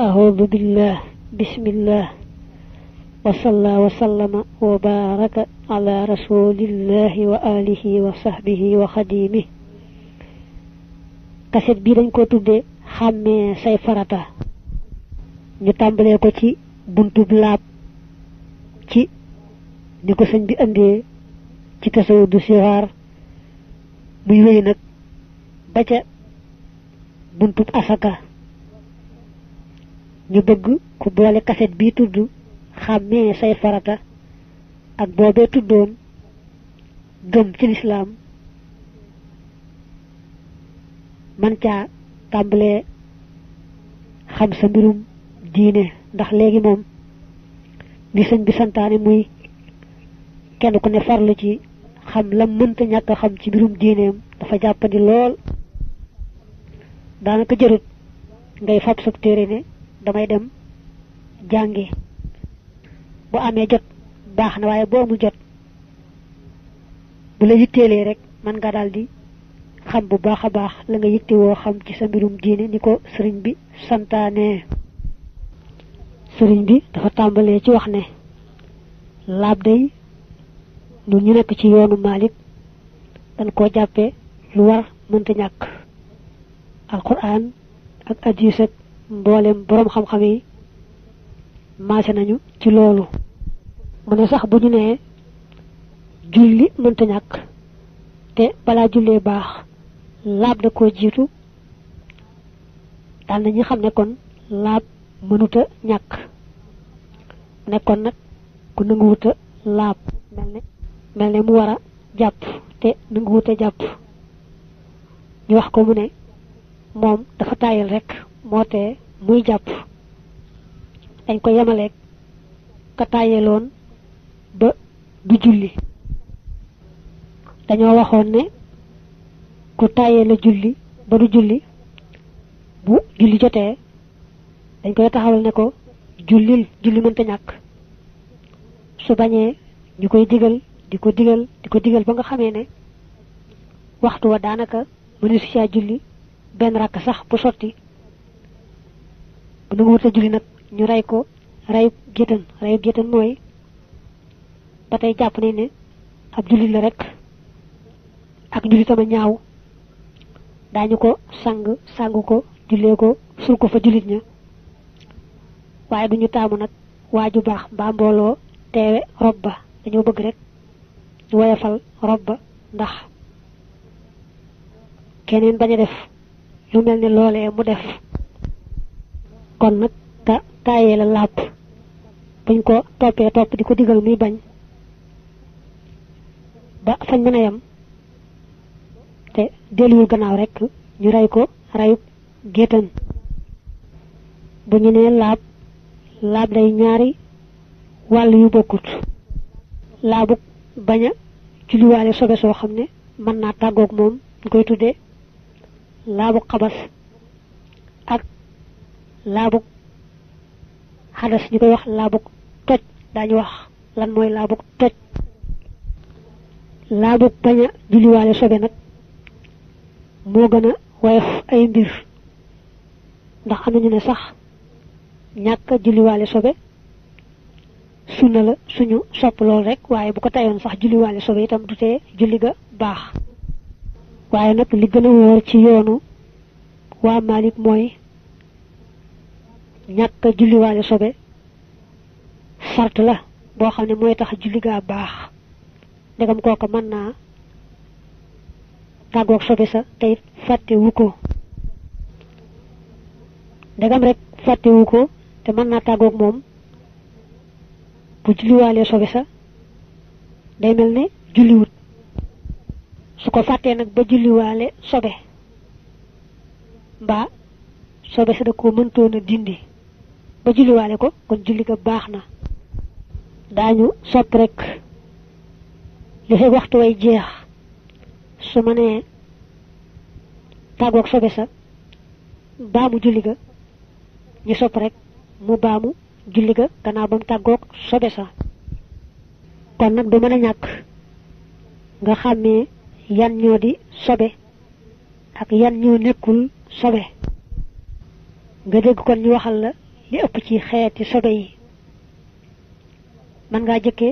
أعوذ بالله بسم الله وصلى وسلم وبارك على رسول الله وآله وصحبه وخديمه kaset bi dañ ko tuddé xamé say farata ñu tambalé ko ci buntu laab ci ni ko señ bi andé ci tasawudu sihar muy wéy nak ba ca buntu asaka ñu bëgg ku boole kaset bi tudd xamé say farata ak bobé tuddoon gëm ci l'islam man ca tambalé xam sa mbirum diiné ndax légui mom li señ bi santaane muy kenn ku ne farlu ci xam lam mënta ñàkk xam ci mbirum diinéem dafa jàppandi lool daanaka jërut ngay fab sa téere ne damay dem jàngi bu amee jot baax na waaye boo amul jot bu la yitteelee rek man nga daldi xam bu baax a baax la nga yittewoo xam ci sa mbirum diine ni ko sëriñ bi santaane sëriñ bi dafa tàmbalee ci wax ne laab day lu ñu nekk ci yoonu Malik dañ koo jàppee lu war mënta ñàkk alquran ak hadis ak mboolem borom xam-xam yi maase nañu ci loolu mu ne sax bu ñu nee julli mënta ñàkk te balaa jullee baax laab da koo jiitu daal nañu xam ne kon laab mënuta ñàkk ne kon nag ku nanguwuta laab mel ne mu war a jàpp te nanguwuta jàpp ñu wax ko mu ne moom dafa tayal rek moo tee muy jàpp dañ ko yemaleeg ka tayeloon ba du julli dañoo waxoon ne ku tayee la julli ba du julli bu julli jotee dañ koy taxawal ne ko julli mënta ñàkk su bañee ñu koy digal di ko digal ba nga xamee ne waxtu wa daanaka mënu si caa julli benn rakk sax bu sotti bu nangu wuta julli nag ñu rey ko reyu géttan mooy ba tey jàpp nañ ne ab julli la rek ak julli tama ñaaw daañu ko sangu ko jullee ko sul ko fa jullit ña waaye duñu taamu nag waaju baax mbaa mbooloo teewe rob ba dañoo bëgg rek ñu woyafal rob ba ndax keneen bañ a def lu mel ne loolee mu def kon nag taayee la làpp buñ ko toppee topp di ko digal muy bañ ba fañ mën a yem te delluwul gannaaw rek ñu rey ko reyub géttan bu ñu nee laab day ñaari wàll yu bokkut laabuk bañ a julliwaale sobe soo xam ne mën naa tàggoog moom ñu koy tuddee laabuk xabas ak laabuk xadas ñu koy wax laabuk toj daañu wax lan mooy laabuk toj laabuk bañ a julliwaale sobe nag moo gën a woyof ay mbir ndax am nañu ne sax ñàkk julliwaale sobe sunna la suñu sopp lool rek waaye bu ko tayoon sax julliwaale sobe itam du tee julli ga baax waaye nag li gën a wóor ci yoonu waa Malik mooy ñàkk julliwaale sobe sart la boo xam ne mooy tax julli ga baax ndegam kooka mën naa tàggoog sobe sa tey fàtte wu ko ndegam rek fàtte wu ko te mën naa tàggoog moom bu julliwaale sobe sa day mel ne julliwut su ko fàttee nag ba julliwaale sobe mbaa sobe sa da ko mëntoon a dindi ba julliwaale ko kon julli ga baax na daañu sopp rek li fekk waxtu way jeex su ma nee tàggoog sobe sa baamu julli ga ñu sopp rek mu baamu julli ga gannaaw ba mu tàggoog sobe sa kon nag du mën a ñàkk nga xàmmee yan ñoo di sobe ak yan ñoo nekkul sobe nga dégg kon ñu waxal la li ëpp ci xeeti sobe yi man ngaa jëkke